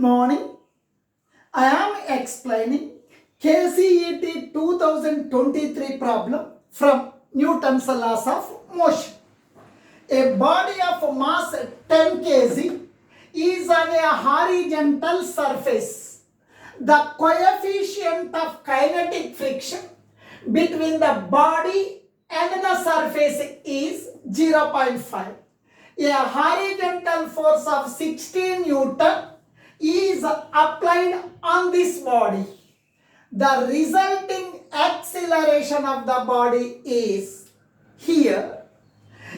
morning. I am explaining KCET 2023 problem from Newton's laws of motion. A body of mass 10 kg is on a horizontal surface. The coefficient of kinetic friction between the body and the surface is 0.5. A horizontal force of 16 Newton is applied on this body. The resulting acceleration of the body is here.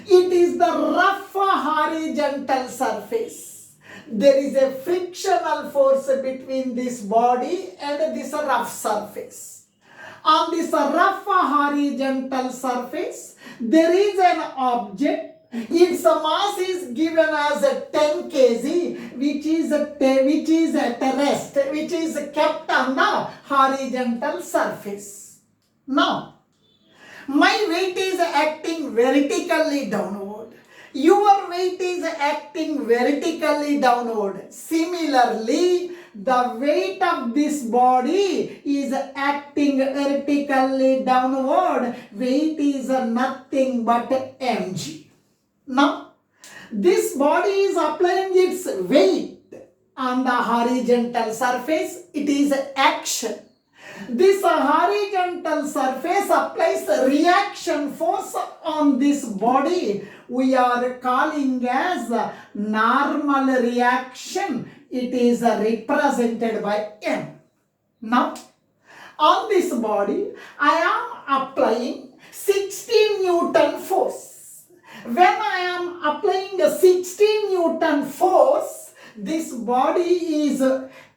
It is the rough horizontal surface. There is a frictional force between this body and this rough surface. On this rough horizontal surface, there is an object. Its mass is given as 10 kg, which is at rest, which is kept on the horizontal surface. Now, my weight is acting vertically downward. Your weight is acting vertically downward. Similarly, the weight of this body is acting vertically downward. Weight is nothing but mg. Now, this body is applying its weight on the horizontal surface. It is action. This horizontal surface applies reaction force on this body. We are calling as normal reaction. It is represented by M. Now, on this body, I am applying 16 Newton force. When I am applying a 16 Newton force, this body is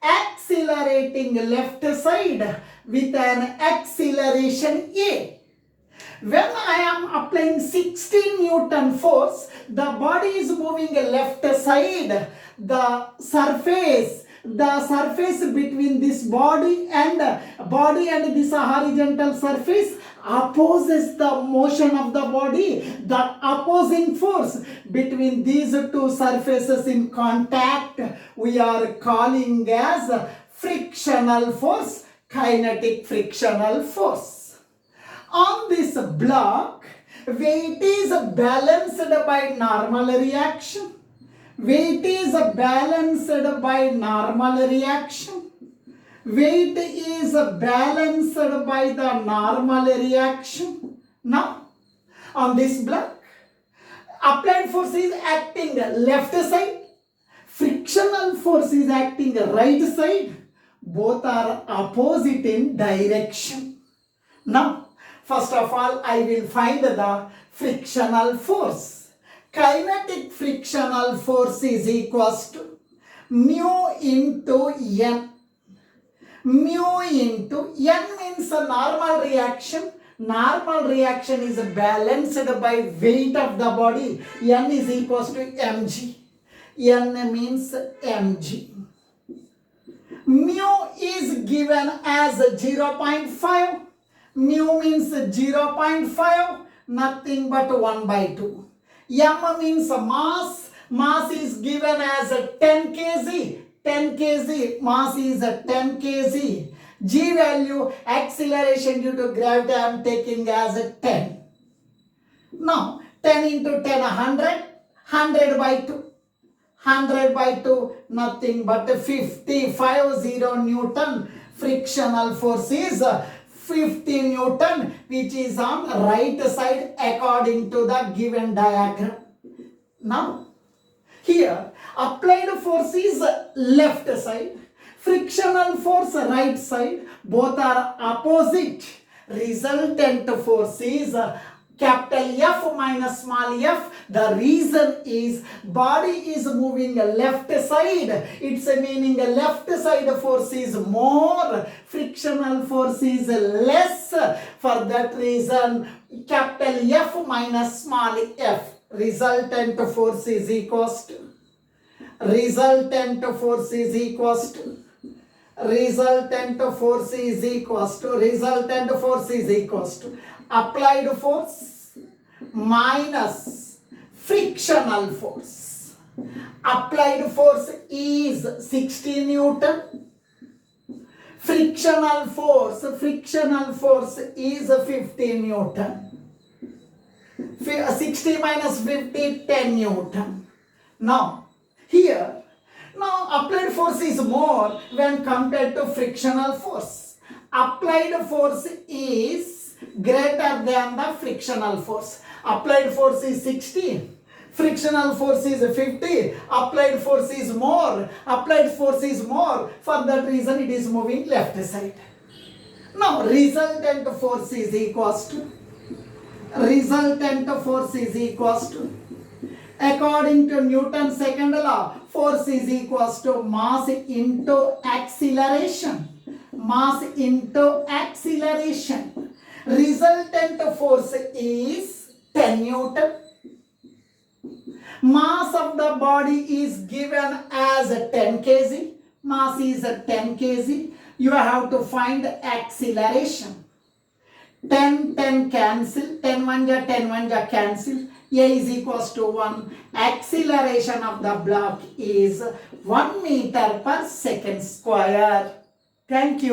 accelerating left side with an acceleration A. When I am applying 16 Newton force, the body is moving left side. The surface between this body and this horizontal surface opposes the motion of the body. The opposing force between these two surfaces in contact we are calling as frictional force, kinetic frictional force. On this block, weight is balanced by normal reaction. Weight is balanced by normal reaction. Weight is balanced by the normal reaction. Now, on this block, applied force is acting left side. Frictional force is acting right side. Both are opposite in direction. Now, first of all, I will find the frictional force. Kinetic frictional force is equals to mu into N. Mu into N means a normal reaction. Normal reaction is balanced by weight of the body. N is equals to mg. N means mg. Mu is given as 0.5. Mu means 0.5, nothing but 1 by 2. M means mass. Mass is given as 10 kg. 10 kg. Mass is 10 kg. G value, acceleration due to gravity, I am taking as 10. Now, 10 into 10, 100. 100 by 2. 100 by 2, nothing but 50 Newton. Frictional force is 50 Newton, which is on right side according to the given diagram. Now, here, applied force is left side, frictional force right side, both are opposite. Resultant force is capital F minus small f. The reason is body is moving left side. It's meaning left side force is more, frictional force is less. For that reason, capital F minus small f. Resultant force is equals to applied force minus frictional force. Applied force is 60 Newton. Frictional force is 50 Newton. 60 minus 50, 10 Newton. Now, here, applied force is more when compared to frictional force. Applied force is greater than the frictional force. Applied force is 60. Frictional force is 50. Applied force is more. Applied force is more. For that reason, it is moving left side. Now, resultant force is equals to. According to Newton's second law, force is equals to mass into acceleration. Resultant force is 10 Newton. Mass of the body is given as 10 kg. Mass is 10 kg. You have to find acceleration. 10 cancel. 10 1 ja cancel. A is equals to 1. Acceleration of the block is 1 meter per second square. Thank you.